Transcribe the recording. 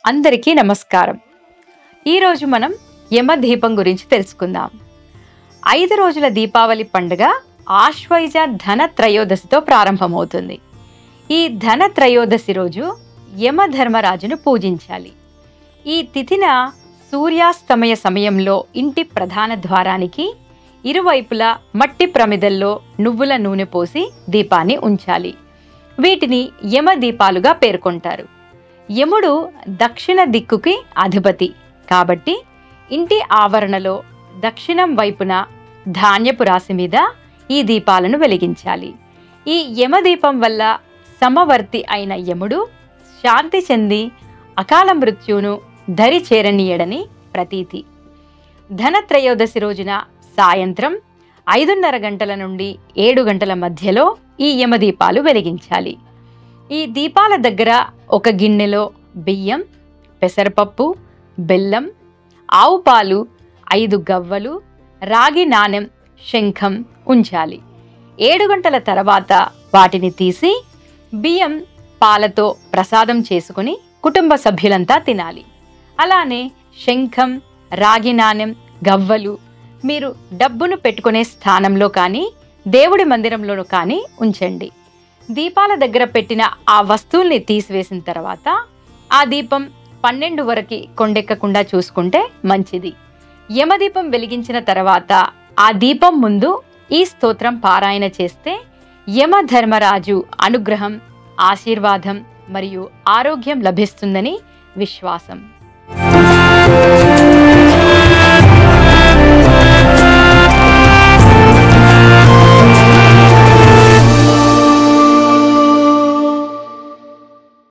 అందరికీ నమస్కారం. ఈరోజు మనం యమదీపం గురించి తెలుసుకుందాం. 5 రోజుల దీపావళి పండుగ ఆశ్వయుజ ధన త్రయోదశితో ప్రారంభమవుతుంది. ఈ ధన త్రయోదశి రోజు యమధర్మరాజును పూజించాలి. ఈ తిథిన సూర్యాస్తమయ సమయంలో ఇంటి ప్రధాన ద్వారానికి ఇరువైపులా మట్టి ప్రమిదల్లో నువ్వుల నూనె పోసి దీపాన్ని ఉంచాలి. వీటిని యమదీపాలుగా పేర్కొంటారు. యముడు దక్షిణ దిక్కుకి అధిపతి కాబట్టి ఇంటి ఆవరణలో దక్షిణం వైపున ధాన్యపు రాశి మీద ఈ దీపాలను వెలిగించాలి. ఈ యమదీపం వల్ల సమవర్తి అయిన యముడు శాంతి చెంది అకాల మృత్యును దరి చేరనీయడని ప్రతీతి. ధనత్రయోదశి రోజున సాయంత్రం 5:30 గంటల నుండి 7 గంటల మధ్యలో ఈ యమదీపాలు వెలిగించాలి. ఈ దీపాల దగ్గర ఒక గిన్నెలో బియ్యం, పెసరపప్పు, బెల్లం, ఆవు పాలు, 5 గవ్వలు, రాగి నాణెం, శంఖం ఉంచాలి. 7 గంటల తర్వాత వాటిని తీసి బియ్యం పాలతో ప్రసాదం చేసుకుని కుటుంబ సభ్యులంతా తినాలి. అలానే శంఖం, రాగి నాణెం, గవ్వలు మీరు డబ్బును పెట్టుకునే స్థానంలో కానీ దేవుడి మందిరంలోనూ కానీ ఉంచండి. దీపాల దగ్గర పెట్టిన ఆ వస్తువుల్ని తీసివేసిన తర్వాత ఆ దీపం 12 వరకు కొండెక్కకుండా చూసుకుంటే మంచిది. యమదీపం వెలిగించిన తర్వాత ఆ దీపం ముందు ఈ స్తోత్రం పారాయణ చేస్తే యమధర్మరాజు అనుగ్రహం, ఆశీర్వాదం మరియు ఆరోగ్యం లభిస్తుందని విశ్వాసం.